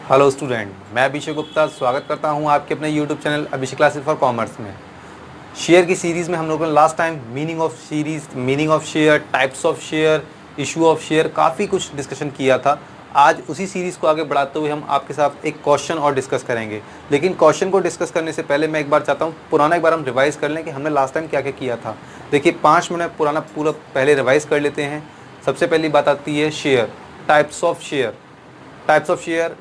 Hello student, मैं अभिषेक गुप्ता स्वागत करता हूं आपके अपने YouTube channel Abhishek classes for commerce में। शेयर की सीरीज़ में हम लोगों ने last time meaning of share, types of share, issue of share, काफ़ी कुछ डिस्कशन किया था। आज उसी सीरीज़ को आगे बढ़ाते हुए हम आपके साथ एक क्वेश्चन और डिस्कस करेंगे। लेकिन क्वेश्चन को डिस्कस करने से पहले मैं एक बार चाहता हूँ पुराना एक बार हम रिवाइज़ कर लें कि हमने लास्ट टाइम क्या क्या किया था। देखिए 5 मिनट पुराना पूरा पहले रिवाइज़ कर लेते हैं। सबसे पहली बात आती है share, types of share.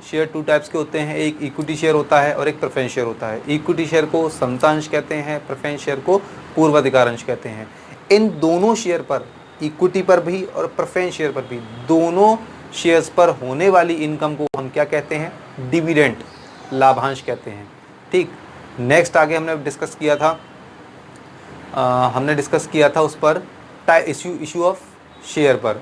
Share 2 types के होते हैं, एक इक्विटी शेयर होता है और एक प्रेफरेंस शेयर होता है। इक्विटी शेयर को समतांश कहते हैं, प्रेफरेंस शेयर को पूर्वाधिकार अंश कहते हैं। इन दोनों शेयर पर, इक्विटी पर भी और प्रेफरेंस शेयर पर भी, दोनों शेयर्स पर होने वाली इनकम को हम क्या कहते हैं? डिविडेंड, लाभांश कहते हैं। ठीक, नेक्स्ट आगे हमने डिस्कस किया था उस पर इशू ऑफ शेयर पर।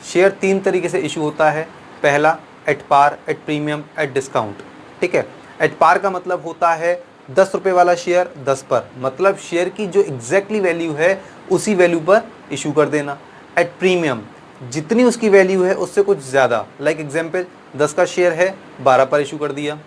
शेयर 3 तरीके से इशू होता है। पहला at par, at premium, at discount. ठीक है, एट पार का मतलब होता है 10 रुपये वाला शेयर 10 पर, मतलब शेयर की जो एग्जैक्टली वैल्यू है उसी वैल्यू पर इशू कर देना। एट प्रीमियम, जितनी उसकी वैल्यू है उससे कुछ ज़्यादा, लाइक एग्जाम्पल 10 का शेयर है 12 पर इशू कर दिया।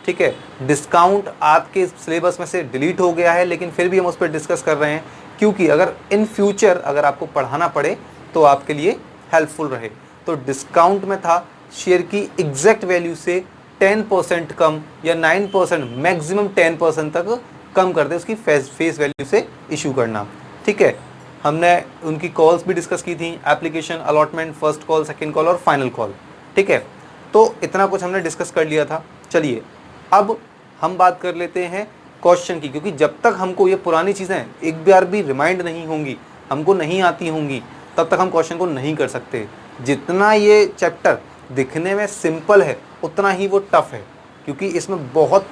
ठीक है, डिस्काउंट आपके सिलेबस में से डिलीट हो गया है, लेकिन फिर भी हम उस पर डिस्कस कर रहे हैं क्योंकि अगर इन फ्यूचर अगर आपको पढ़ाना पड़े तो आपके लिए हेल्पफुल रहे। तो डिस्काउंट में था शेयर की एग्जैक्ट वैल्यू से 10% कम या 9%, मैक्सिमम 10% तक कम कर दे उसकी फेस वैल्यू से इशू करना। ठीक है, हमने उनकी कॉल्स भी डिस्कस की थी, application, allotment, first call, second call और फाइनल कॉल। ठीक है, तो इतना कुछ हमने डिस्कस कर लिया था। चलिए अब हम बात कर लेते हैं क्वेश्चन की, क्योंकि जब तक हमको ये पुरानी चीज़ें एक बार भी रिमाइंड नहीं होंगी, हमको नहीं आती होंगी, तब तक हम क्वेश्चन को नहीं कर सकते। जितना ये चैप्टर दिखने में सिंपल है उतना ही वो टफ है, क्योंकि इसमें बहुत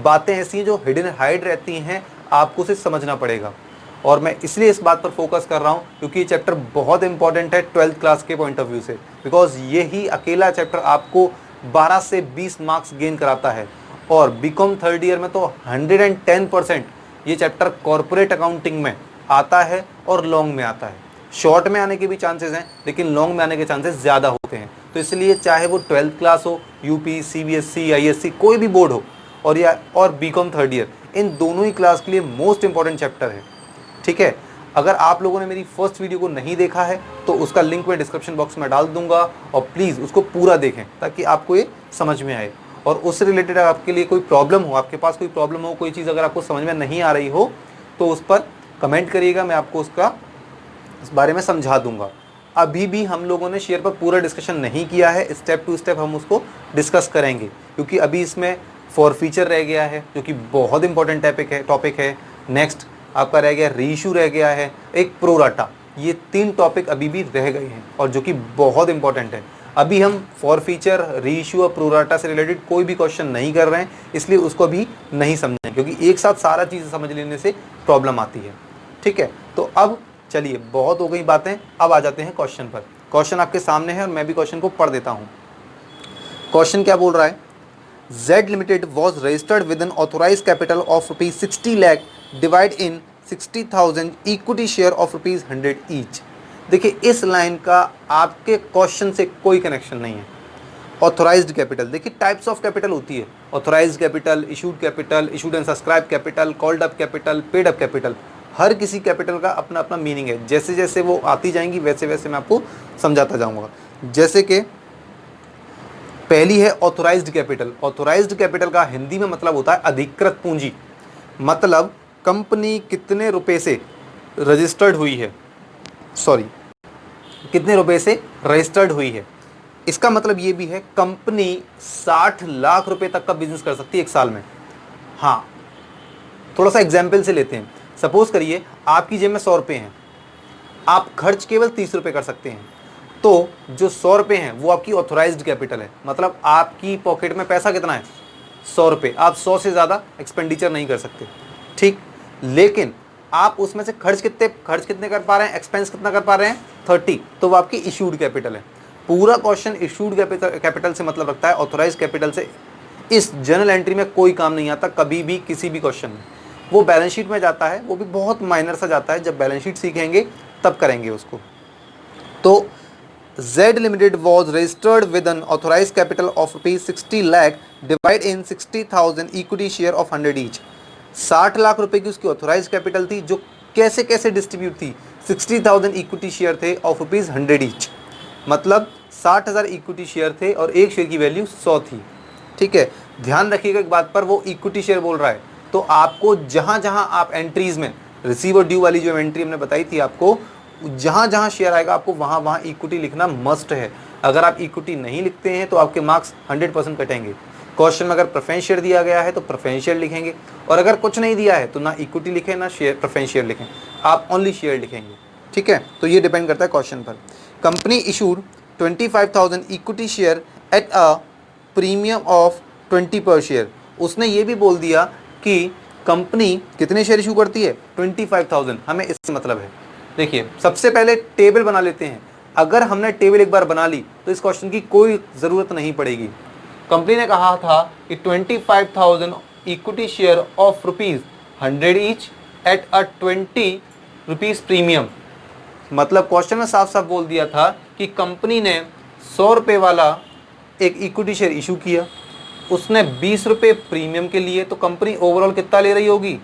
बातें ऐसी हैं जो हिडन हाइड रहती हैं, आपको उसे समझना पड़ेगा। और मैं इसलिए इस बात पर फोकस कर रहा हूँ क्योंकि ये चैप्टर बहुत इंपॉर्टेंट है 12th क्लास के पॉइंट ऑफ व्यू से, बिकॉज ये ही अकेला चैप्टर आपको 12 से 20 मार्क्स गेन कराता है। और बीकॉम थर्ड ईयर में तो 110% ये चैप्टर कॉर्पोरेट अकाउंटिंग में आता है और लॉन्ग में आता है। शॉर्ट में आने के भी चांसेस हैं, लेकिन लॉन्ग में आने के चांसेस ज़्यादा होते हैं। तो इसलिए चाहे वो 12th क्लास हो, यूपी, सीबीएसई, आईएससी, कोई भी बोर्ड हो, और बीकॉम थर्ड ईयर, इन दोनों ही क्लास के लिए मोस्ट इंपॉर्टेंट चैप्टर है। ठीक है, अगर आप लोगों ने मेरी फर्स्ट वीडियो को नहीं देखा है तो उसका लिंक मैं डिस्क्रिप्शन बॉक्स में डाल दूंगा, और प्लीज़ उसको पूरा देखें ताकि आपको ये समझ में आए। और उससे रिलेटेड आपके लिए कोई प्रॉब्लम हो, आपके पास कोई प्रॉब्लम हो, कोई चीज़ अगर आपको समझ में नहीं आ रही हो तो उस पर कमेंट करिएगा, मैं आपको इस बारे में समझा दूंगा। अभी भी हम लोगों ने शेयर पर पूरा डिस्कशन नहीं किया है, स्टेप टू स्टेप हम उसको डिस्कस करेंगे, क्योंकि अभी इसमें फॉर फीचर रह गया है जो कि बहुत इंपॉर्टेंट टॉपिक है। नेक्स्ट आपका रह गया रीइशू, रह गया है एक प्रोराटा। ये 3 टॉपिक अभी भी रह गए हैं और जो कि बहुत इंपॉर्टेंट है। अभी हम फॉर फीचर, रीइशू और प्रोराटा से रिलेटेड कोई भी क्वेश्चन नहीं कर रहे हैं, इसलिए उसको भी नहीं समझें, क्योंकि एक साथ सारा चीज़ समझ लेने से प्रॉब्लम आती है। ठीक है, तो अब चलिए बहुत हो गई बातें, अब आ जाते हैं क्वेश्चन पर। क्वेश्चन आपके सामने है और मैं भी क्वेश्चन को पढ़ देता हूं। क्वेश्चन क्या बोल रहा है? Z limited was registered with an authorised capital of ₹60 lakh divide in 60,000 equity share of ₹100 each. देखिए इस लाइन का आपके क्वेश्चन से कोई कनेक्शन नहीं है। ऑथोराइज्ड कैपिटल, देखिए टाइप्स ऑफ कैपिटल होती है, authorised capital, issued and subscribe capital, called up capital, paid up capital. हर किसी कैपिटल का अपना अपना मीनिंग है। जैसे जैसे वो आती जाएंगी वैसे वैसे मैं आपको समझाता जाऊंगा। जैसे कि पहली है ऑथोराइज्ड कैपिटल। ऑथोराइज्ड कैपिटल का हिंदी में मतलब होता है अधिकृत पूंजी, मतलब कंपनी कितने रुपए से रजिस्टर्ड हुई है, कितने रुपए से रजिस्टर्ड हुई है। इसका मतलब ये भी है कंपनी 60 लाख रुपए तक का बिजनेस कर सकती है एक साल में। हाँ, थोड़ा सा एग्जाम्पल से लेते हैं। सपोज करिए आपकी जेब में 100 रुपये हैं, आप खर्च केवल 30 रुपये कर सकते हैं, तो जो 100 रुपये हैं वो आपकी ऑथोराइज्ड कैपिटल है। मतलब आपकी पॉकेट में पैसा कितना है? 100 रुपये। आप 100 से ज़्यादा एक्सपेंडिचर नहीं कर सकते। ठीक, लेकिन आप उसमें से खर्च कितने कर पा रहे हैं, एक्सपेंस कितना कर पा रहे हैं? 30, तो वो आपकी इशूड कैपिटल है। पूरा क्वेश्चन इशूड कैपिटल से मतलब रखता है, ऑथोराइज्ड कैपिटल से इस जर्नल एंट्री में कोई काम नहीं आता कभी भी, किसी भी क्वेश्चन में। वो बैलेंस शीट में जाता है, वो भी बहुत माइनर सा जाता है, जब बैलेंस शीट सीखेंगे तब करेंगे उसको। तो Z Limited was registered with an authorized capital of rupees 60 lakh divide in 60,000 equity share of 100 each. 60 lakh रुपए की उसकी ऑथोराइज कैपिटल थी, जो कैसे कैसे डिस्ट्रीब्यूट थी, 60,000 इक्विटी शेयर थे ऑफ रुपीज़ 100 ईच, मतलब 60,000 इक्विटी शेयर थे और एक शेयर की वैल्यू 100 थी। ठीक है, ध्यान रखिएगा एक बात पर, वो इक्विटी शेयर बोल रहा है, तो आपको जहाँ जहाँ आप एंट्रीज में रिसीव और ड्यू वाली जो एंट्री हमने बताई थी आपको, जहाँ जहाँ शेयर आएगा आपको वहाँ वहाँ इक्विटी लिखना मस्ट है। अगर आप इक्विटी नहीं लिखते हैं तो आपके मार्क्स 100% कटेंगे। क्वेश्चन में अगर प्रेफरेंस शेयर दिया गया है तो प्रेफरेंस शेयर लिखेंगे, और अगर कुछ नहीं दिया है तो ना इक्विटी लिखें ना शेयर प्रेफरेंस शेयर लिखें, आप ओनली शेयर लिखेंगे। ठीक है, तो ये डिपेंड करता है क्वेश्चन पर। Company issued 25,000 equity share at a premium of 20 पर शेयर। उसने ये भी बोल दिया कि कंपनी कितने शेयर इशू करती है, 25,000। हमें इससे मतलब है, देखिए सबसे पहले टेबल बना लेते हैं। अगर हमने टेबल एक बार बना ली तो इस क्वेश्चन की कोई ज़रूरत नहीं पड़ेगी। कंपनी ने कहा था कि 25,000 equity share of rupees 100 each at a 20 rupees premium, मतलब क्वेश्चन में साफ साफ बोल दिया था कि कंपनी ने 100 रुपये वाला एक इक्विटी शेयर इशू किया, उसने 20 रुपये प्रीमियम के लिए, तो कंपनी ओवरऑल कितना ले रही होगी,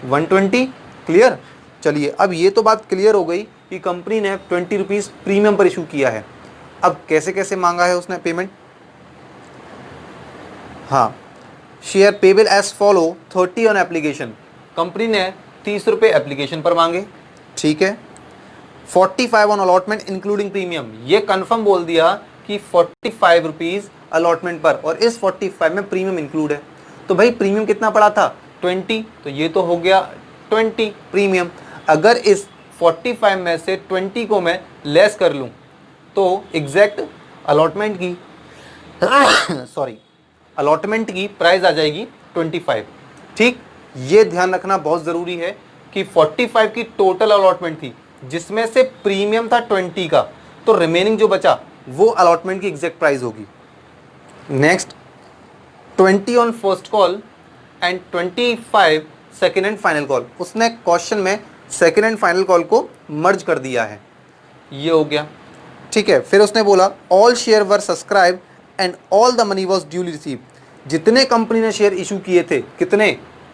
120। क्लियर। चलिए, अब ये तो बात क्लियर हो गई कि कंपनी ने 20 रुपीज़ प्रीमियम पर इशू किया है। अब कैसे कैसे मांगा है उसने पेमेंट, हाँ, share payable as follow 30 on application. कंपनी ने 30 रुपये एप्लीकेशन पर मांगे, ठीक है। 45 ऑन अलॉटमेंट इंक्लूडिंग प्रीमियम, ये कंफर्म बोल दिया कि 45 रुपीज़ अलॉटमेंट पर, और इस 45 में प्रीमियम इंक्लूड है। तो भाई प्रीमियम कितना पड़ा था, 20, तो ये तो हो गया 20 प्रीमियम। अगर इस 45 में से 20 को मैं लेस कर लूँ तो एग्जैक्ट अलॉटमेंट की सॉरी अलॉटमेंट की प्राइस आ जाएगी 25। ठीक, ये ध्यान रखना बहुत ज़रूरी है कि 45 की टोटल अलॉटमेंट थी, जिसमें से प्रीमियम था 20 का, तो रिमेनिंग जो बचा वो अलॉटमेंट की एग्जैक्ट प्राइस होगी। Next, 20 on first call and 25 second and final call. उसने क्वेश्चन में सेकेंड एंड फाइनल कॉल को मर्ज कर दिया है, ये हो गया। ठीक है, फिर उसने बोला all share were subscribe and all the money was duly receive. जितने कंपनी ने शेयर इशू किए थे, कितने,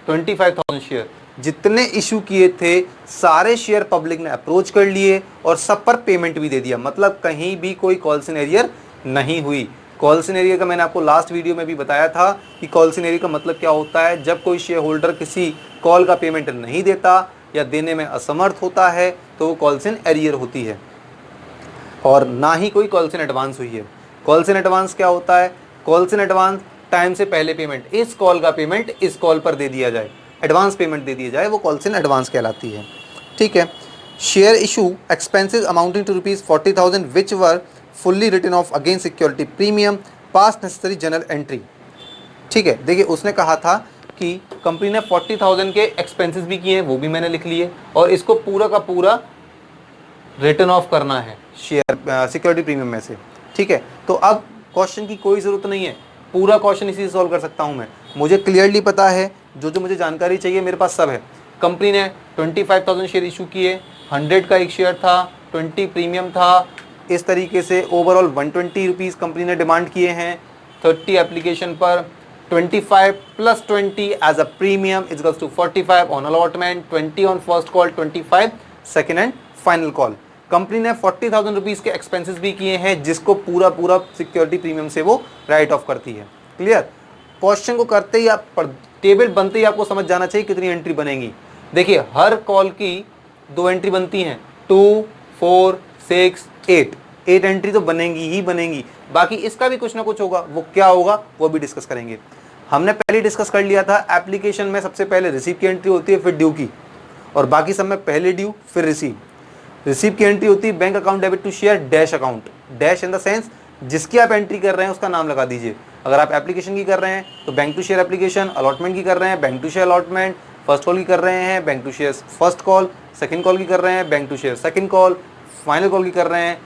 25,000 शेयर, जितने इशू किए थे सारे शेयर पब्लिक ने अप्रोच कर लिए और सब पर पेमेंट भी दे दिया, मतलब कहीं भी कोई कॉल सिनेरियर नहीं हुई। कॉल सिनेरियर का मैंने आपको लास्ट वीडियो में भी बताया था कि कॉल सिनेरियर का मतलब क्या होता है, जब कोई शेयर होल्डर किसी कॉल का पेमेंट नहीं देता या देने में असमर्थ होता है तो वो कॉल सिन एरियर होती है, और ना ही कोई कॉल सिन एडवांस हुई है। कॉल सिन एडवांस क्या होता है, कॉल सिन एडवांस टाइम से पहले पेमेंट, इस कॉल का पेमेंट इस कॉल पर दे दिया जाए, एडवांस पेमेंट दे दिया जाए, वो कॉल सिन एडवांस कहलाती है। ठीक है, share issue expenses amounting to rupees 40,000 which were fully written off against security premium pass necessary journal entry. ठीक है, देखिए उसने कहा था कि कंपनी ने 40,000 के एक्सपेंसेस भी किए हैं, वो भी मैंने लिख लिए, और इसको पूरा का पूरा रिटर्न ऑफ करना है शेयर सिक्योरिटी प्रीमियम में से। ठीक है, तो अब क्वेश्चन की कोई ज़रूरत नहीं है, पूरा क्वेश्चन इसी से सॉल्व कर सकता हूँ मैं, मुझे क्लियरली पता है जो जो मुझे जानकारी चाहिए मेरे पास सब है। कंपनी ने 25,000 शेयर इशू किए, 100 का एक शेयर था, 20 प्रीमियम था, इस तरीके से ओवरऑल 120 रुपीज़ कंपनी ने डिमांड किए हैं 30 एप्लीकेशन पर। 25 plus 20 as a premium is to 45 on allotment, 20 on first call, 25 second and final call. कंपनी ने 40,000 रुपीज़ के एक्सपेंसेस भी किए हैं, जिसको पूरा पूरा सिक्योरिटी प्रीमियम से वो राइट ऑफ करती है। क्लियर। क्वेश्चन को करते ही आप टेबल बनते ही आपको समझ जाना चाहिए कितनी एंट्री बनेगी। देखिए हर कॉल की 2 एंट्री बनती हैं, 2, 4, 6, 8 एंट्री तो बनेंगी ही बनेंगी। बाकी इसका भी कुछ ना कुछ होगा, वो क्या होगा वो भी डिस्कस करेंगे। हमने पहले डिस्कस कर लिया था एप्लीकेशन में सबसे पहले रिसीव की एंट्री होती है, फिर ड्यू की, और बाकी सब में पहले ड्यू फिर रिसीव। रिसीव की एंट्री होती है bank account debit to share dash account, dash in the sense जिसकी आप एंट्री कर रहे हैं उसका नाम लगा दीजिए। अगर आप एप्लीकेशन की कर रहे हैं तो bank to share application, allotment की कर रहे हैं bank to share allotment, first call की कर रहे हैं bank to share first call, second call की कर रहे हैं bank to share second call, final call की कर रहे हैं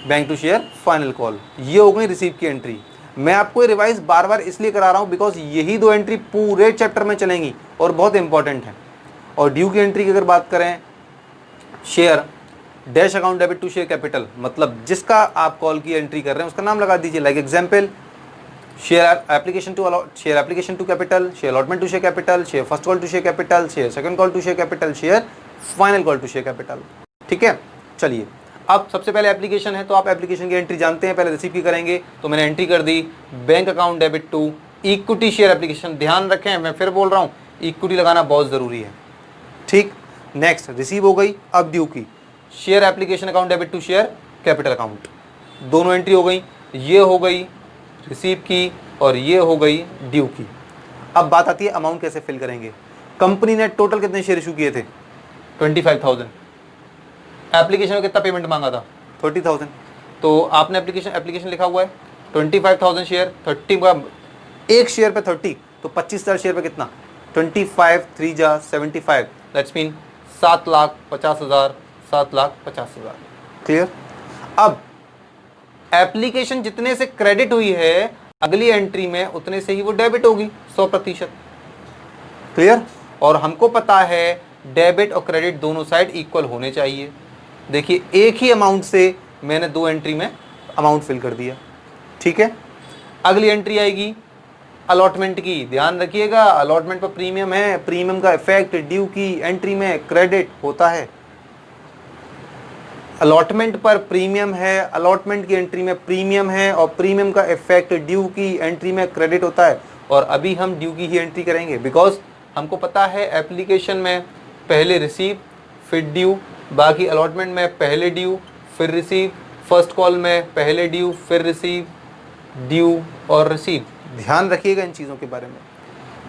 bank to share final call. ये हो गई रिसीव की एंट्री। मैं आपको रिवाइज बार बार इसलिए करा रहा हूँ बिकॉज यही 2 एंट्री पूरे चैप्टर में चलेंगी और बहुत इंपॉर्टेंट है। और ड्यू की एंट्री की अगर बात करें, share dash account debit to share capital, मतलब जिसका आप कॉल की एंट्री कर रहे हैं उसका नाम लगा दीजिए। Like example, share application to capital, share allotment to share capital, share first call to share capital, share second call to share capital, share final call to share capital. ठीक है, चलिए अब सबसे पहले एप्लीकेशन है, तो आप एप्लीकेशन की एंट्री जानते हैं, पहले रिसीव की करेंगे। तो मैंने एंट्री कर दी bank account debit to equity share application. ध्यान रखें, मैं फिर बोल रहा हूँ, इक्विटी लगाना बहुत ज़रूरी है। ठीक, नेक्स्ट रिसीव हो गई। अब ड्यू की share application account debit to share capital account, दोनों एंट्री हो गई। ये हो गई रिसीव की और ये हो गई ड्यू की। अब बात आती है अमाउंट कैसे फिल करेंगे। कंपनी ने टोटल कितने शेयर इशू किए थे? 25,000। एप्लीकेशन में कितना पेमेंट मांगा था? 30,000। तो आपने एप्लीकेशन लिखा हुआ है 25,000 शेयर, 30 का एक शेयर पे 30, तो 25,000 शेयर पे कितना? 25 3 जा 75, दैट्स मीन 7,50,000, 7,50,000। क्लियर। अब एप्लीकेशन जितने से क्रेडिट हुई है अगली एंट्री में उतने से ही वो डेबिट होगी 100%। क्लियर। और हमको पता है डेबिट और क्रेडिट दोनों साइड इक्वल होने चाहिए। देखिए एक ही अमाउंट से मैंने दो एंट्री में अमाउंट फिल कर दिया। ठीक है, अगली एंट्री आएगी अलॉटमेंट की। ध्यान रखिएगा, अलॉटमेंट पर प्रीमियम है, प्रीमियम का इफेक्ट ड्यू की एंट्री में क्रेडिट होता है। अलॉटमेंट पर प्रीमियम है, अलॉटमेंट की एंट्री में प्रीमियम है और प्रीमियम का इफेक्ट ड्यू की एंट्री में क्रेडिट होता है। और अभी हम ड्यू की ही एंट्री करेंगे, बिकॉज हमको पता है एप्लीकेशन में पहले रिसीव फिर ड्यू, बाकी अलॉटमेंट में पहले ड्यू फिर रिसीव, फर्स्ट कॉल में पहले ड्यू फिर रिसीव, ड्यू और रिसीव। ध्यान रखिएगा इन चीज़ों के बारे में।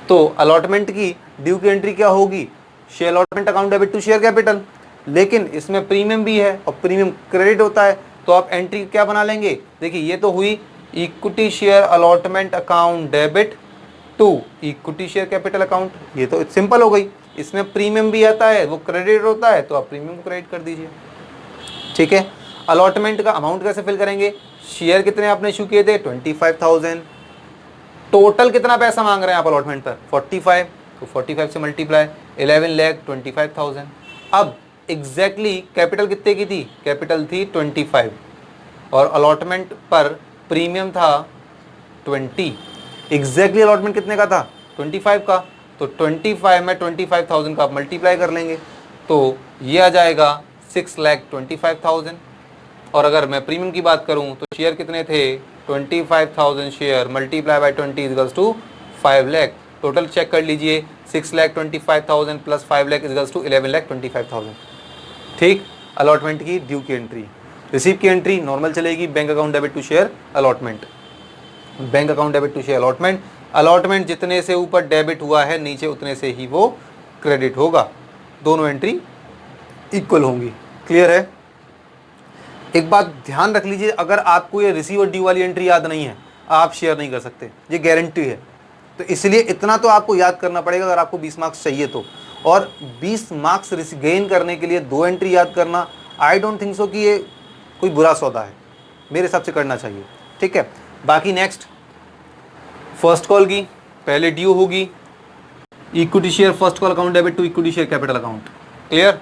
तो अलॉटमेंट की ड्यू की एंट्री क्या होगी? Share allotment account debit to share capital, लेकिन इसमें प्रीमियम भी है और प्रीमियम क्रेडिट होता है, तो आप एंट्री क्या बना लेंगे? देखिए ये तो हुई equity share allotment account debit to equity share capital account, ये तो सिंपल हो गई। इसमें प्रीमियम भी आता है, वो क्रेडिट होता है, तो आप प्रीमियम को क्रेडिट कर दीजिए। ठीक है, अलॉटमेंट का अमाउंट कैसे फिल करेंगे? शेयर कितने आपने इशू किए थे? 25,000। टोटल कितना पैसा मांग रहे हैं आप अलॉटमेंट पर? 45, तो 45 से मल्टीप्लाई 11,25,000। अब एग्जैक्टली कैपिटल कितने की थी? कैपिटल थी 25 और अलॉटमेंट पर प्रीमियम था 20। एग्जैक्टली अलॉटमेंट कितने का था? 25 का। तो 25 में 25,000 का आप मल्टीप्लाई कर लेंगे, तो ये आ जाएगा 6,25,000। और अगर मैं प्रीमियम की बात करूं तो शेयर कितने थे? 25,000 share multiply by 20 equals to 5 lakh. Total check कर लीजिए, 6,25,000 प्लस 5 लाख इक्वल्स टू 11,25,000। ठीक, अलॉटमेंट की ड्यू की एंट्री। रिसीव की एंट्री नॉर्मल चलेगी, bank account debit to share allotment, bank account debit to share allotment. Allotment जितने से ऊपर डेबिट हुआ है नीचे उतने से ही वो क्रेडिट होगा, दोनों एंट्री इक्वल होंगी। क्लियर है। एक बात ध्यान रख लीजिए, अगर आपको ये रिसीव और ड्यू वाली एंट्री याद नहीं है आप शेयर नहीं कर सकते, ये गारंटी है। तो इसलिए इतना तो आपको याद करना पड़ेगा अगर आपको 20 मार्क्स चाहिए तो। और 20 मार्क्स गेन करने के लिए दो एंट्री याद करना, आई डोंट थिंक सो कि ये कोई बुरा सौदा है, मेरे हिसाब से करना चाहिए। ठीक है, बाकी नेक्स्ट फर्स्ट कॉल की पहले ड्यू होगी, equity share first call account debit to equity share capital account. Clear.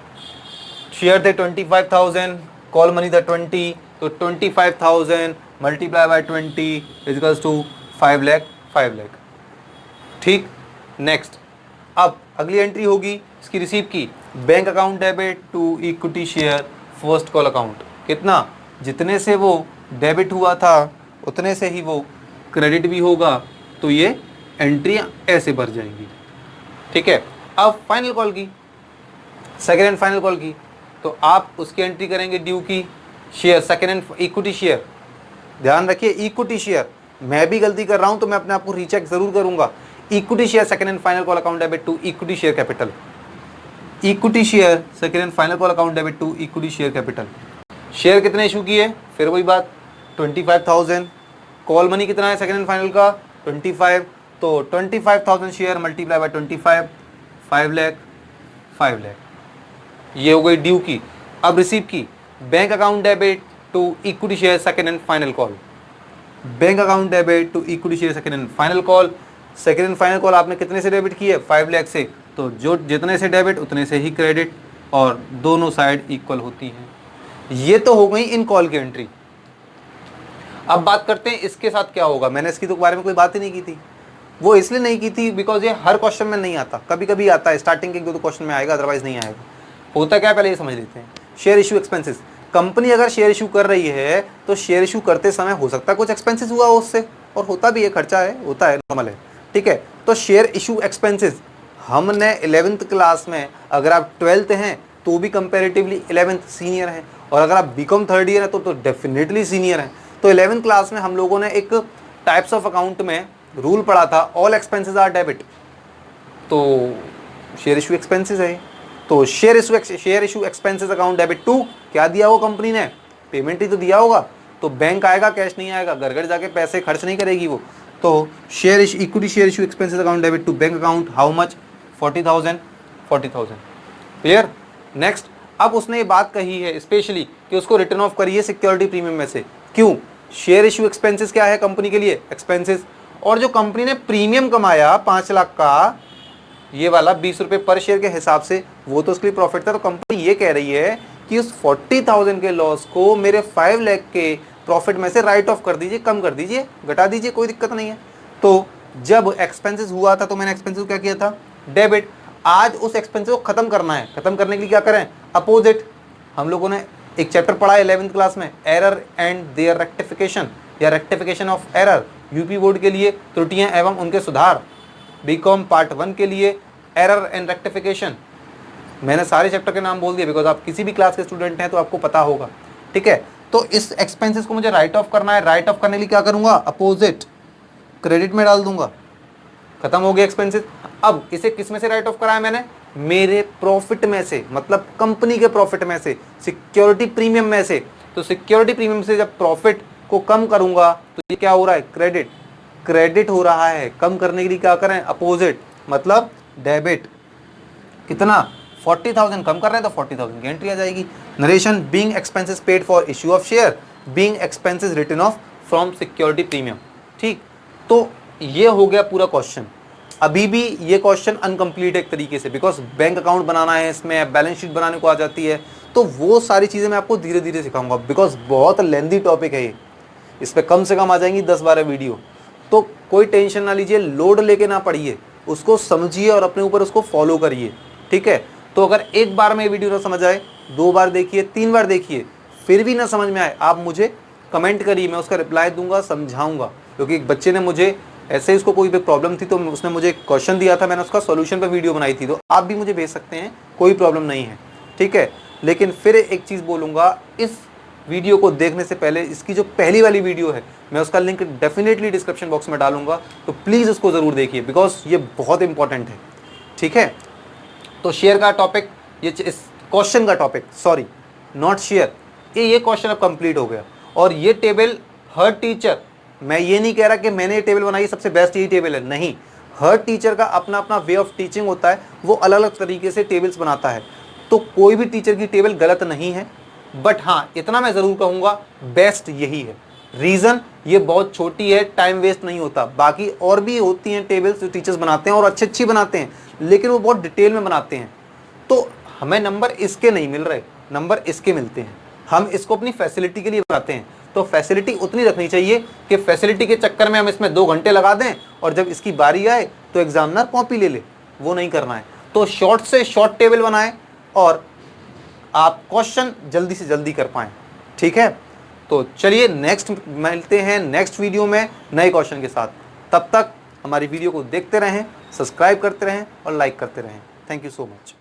Share थे 25,000, कॉल मनी था 20, तो 25,000 multiply by 20 equals to 5 lakh. ठीक, नेक्स्ट अब अगली एंट्री होगी इसकी रिसीव की, bank account debit to equity share first call account. कितना? जितने से वो डेबिट हुआ था उतने से ही वो क्रेडिट भी होगा, तो ये एंट्रियाँ ऐसे भर जाएंगी। ठीक है, अब फाइनल कॉल की, सेकेंड एंड फाइनल कॉल की, तो आप उसकी एंट्री करेंगे ड्यू की share second and equity share. ध्यान रखिए इक्विटी शेयर, मैं भी गलती कर रहा हूं तो मैं अपने आप को रीचेक जरूर करूंगा। Equity share second and final call account debit to equity share capital, equity share second and final call account debit to equity share capital. Share कितने इशू किए? फिर वही बात 25,000, कॉल मनी कितना है सेकेंड एंड फाइनल का? 25, तो 25,000 share multiply by 25, 5 lakh. ये हो गई ड्यू की। अब रिसीव की, bank account debit to equity share second and final call, bank account debit to equity share second and final call. Second and final call आपने कितने से डेबिट की है? 5 लाख से, तो जो जितने से डेबिट उतने से ही क्रेडिट और दोनों साइड इक्वल होती हैं। ये तो हो गई इन कॉल की एंट्री। अब बात करते हैं इसके साथ क्या होगा। मैंने इसकी तो बारे में कोई बात ही नहीं की थी, वो इसलिए नहीं की थी बिकॉज ये हर क्वेश्चन में नहीं आता, कभी कभी आता है, स्टार्टिंग के 1-2 क्वेश्चन में आएगा, अदरवाइज नहीं आएगा। होता क्या है पहले ये समझ लेते हैं। शेयर इशू एक्सपेंसेस, कंपनी अगर शेयर इशू कर रही है तो शेयर इशू करते समय हो सकता है कुछ एक्सपेंसेस हुआ हो उससे, और होता भी है, खर्चा है, होता है, नॉर्मल है, ठीक है। तो शेयर इशू एक्सपेंसेस हमने 11th क्लास में, अगर आप 12th हैं तो भी कंपेरेटिवली 11th सीनियर हैं, और अगर आप बीकॉम 3rd ईयर है तो डेफिनेटली सीनियर हैं। तो 11th क्लास में हम लोगों ने एक टाइप्स ऑफ अकाउंट में रूल पढ़ा था, ऑल एक्सपेंसेस आर डेबिट। तो शेयर इशू एक्सपेंसेस है, तो share issue expenses account debit to, क्या दिया होगा कंपनी ने, पेमेंट ही तो दिया होगा। तो बैंक आएगा, कैश नहीं आएगा, घर घर जाके पैसे खर्च नहीं करेगी वो। तो equity share issue expenses account debit to bank account, how much, 40,000 clear. Next, अब उसने ये बात कही है स्पेशली कि उसको रिटर्न ऑफ करिए सिक्योरिटी प्रीमियम में से। क्यों? शेयर इशू एक्सपेंसेस क्या है कंपनी के लिए, एक्सपेंसेस, और जो कंपनी ने प्रीमियम कमाया 5 लाख का, ये वाला 20 रुपये पर शेयर के हिसाब से, वो तो उसके लिए प्रॉफिट था। तो कंपनी ये कह रही है कि उस 40,000 के लॉस को मेरे 5 लाख के प्रॉफिट में से राइट ऑफ कर दीजिए, कम कर दीजिए, घटा दीजिए, कोई दिक्कत नहीं है। तो जब एक्सपेंसेस हुआ था तो मैंने एक्सपेंसेस क्या किया था, डेबिट। आज उस एक्सपेंसेस को खत्म करना है, खत्म करने के लिए क्या करें, अपोजिट। हम लोगों ने एक चैप्टर पढ़ा है 11th क्लास में, एरर एंड देयर रेक्टिफिकेशन, या rectification of error, UP board के लिए त्रुटियां एवं उनके सुधार, बीकॉम पार्ट 1 के लिए एरर एंड रेक्टिफिकेशन। मैंने सारे चैप्टर के नाम बोल दिए बिकॉज आप किसी भी क्लास के स्टूडेंट हैं तो आपको पता होगा, ठीक है। तो इस एक्सपेंसेस को मुझे राइट ऑफ करना है, राइट ऑफ करने के लिए क्या करूंगा, अपोजिट, क्रेडिट में डाल दूंगा, खत्म हो गया एक्सपेंसेस। अब इसे किस में से राइट ऑफ कराया मैंने, मेरे प्रॉफिट में से, मतलब कंपनी के प्रॉफिट में से, सिक्योरिटी प्रीमियम में से। तो सिक्योरिटी प्रीमियम से जब प्रॉफिट को कम करूंगा तो ये क्या हो रहा है, क्रेडिट, क्रेडिट हो रहा है। कम करने के लिए क्या करें, अपोजिट, मतलब डेबिट। कितना, 40,000 कम कर रहे हैं तो 40,000 की एंट्री आ जाएगी। Narration, being expenses paid for issue of share, being expenses written off from security premium, ठीक। तो ये हो गया पूरा क्वेश्चन। अभी भी ये क्वेश्चन अनकम्प्लीट है एक तरीके से, बिकॉज बैंक अकाउंट बनाना है, इसमें बैलेंस शीट बनाने को आ जाती है, तो वो सारी चीज़ें मैं आपको धीरे धीरे सिखाऊंगा, बिकॉज बहुत लेंदी टॉपिक है ये, इस पर कम से कम आ जाएंगी 10-12 वीडियो। तो कोई टेंशन ना लीजिए, लोड लेके ना पढ़िए, उसको समझिए और अपने ऊपर उसको फॉलो करिए, ठीक है। तो अगर एक बार में ये वीडियो ना समझ आए, 2 बार देखिए, 3 बार देखिए, फिर भी ना समझ में आए, आप मुझे कमेंट करिए, मैं उसका रिप्लाई दूंगा, समझाऊंगा। क्योंकि एक बच्चे ने मुझे ऐसे ही, उसको कोई भी प्रॉब्लम थी तो उसने मुझे एक क्वेश्चन दिया था, मैंने उसका सॉल्यूशन पे वीडियो बनाई थी। तो आप भी मुझे भेज सकते हैं, कोई प्रॉब्लम नहीं है, ठीक है। लेकिन फिर एक चीज़ बोलूँगा, इस वीडियो को देखने से पहले इसकी जो पहली वाली वीडियो है, मैं उसका लिंक डेफिनेटली डिस्क्रिप्शन बॉक्स में डालूंगा, तो प्लीज़ उसको ज़रूर देखिए, बिकॉज ये बहुत इंपॉर्टेंट है, ठीक है। तो शेयर का टॉपिक, ये इस क्वेश्चन का टॉपिक, सॉरी नॉट शेयर, ये क्वेश्चन अब कंप्लीट हो गया। और ये टेबल हर टीचर, मैं ये नहीं कह रहा कि मैंने ये टेबल बनाई सबसे बेस्ट यही टेबल है, नहीं, हर टीचर का अपना अपना वे ऑफ टीचिंग होता है, वो अलग अलग तरीके से टेबल्स बनाता है। तो कोई भी टीचर की टेबल गलत नहीं है, बट हाँ इतना मैं ज़रूर कहूँगा, बेस्ट यही है। रीज़न, ये बहुत छोटी है, टाइम वेस्ट नहीं होता। बाकी और भी होती हैं टेबल्स जो टीचर्स बनाते हैं और अच्छी बनाते हैं, लेकिन वो बहुत डिटेल में बनाते हैं। तो हमें नंबर इसके नहीं मिल रहे, नंबर इसके मिलते हैं। हम इसको अपनी फैसिलिटी के लिए बनाते हैं, तो फैसिलिटी उतनी रखनी चाहिए कि फैसिलिटी के चक्कर में हम इसमें 2 घंटे लगा दें और जब इसकी बारी आए तो एग्जामिनर कॉपी ले ले, वो नहीं करना है। तो शॉर्ट से शॉर्ट टेबल बनाएं और आप क्वेश्चन जल्दी से जल्दी कर पाएं, ठीक है। तो चलिए नेक्स्ट मिलते हैं नेक्स्ट वीडियो में नए क्वेश्चन के साथ। तब तक हमारी वीडियो को देखते रहें, सब्सक्राइब करते रहें और लाइक करते रहें। Thank you so much.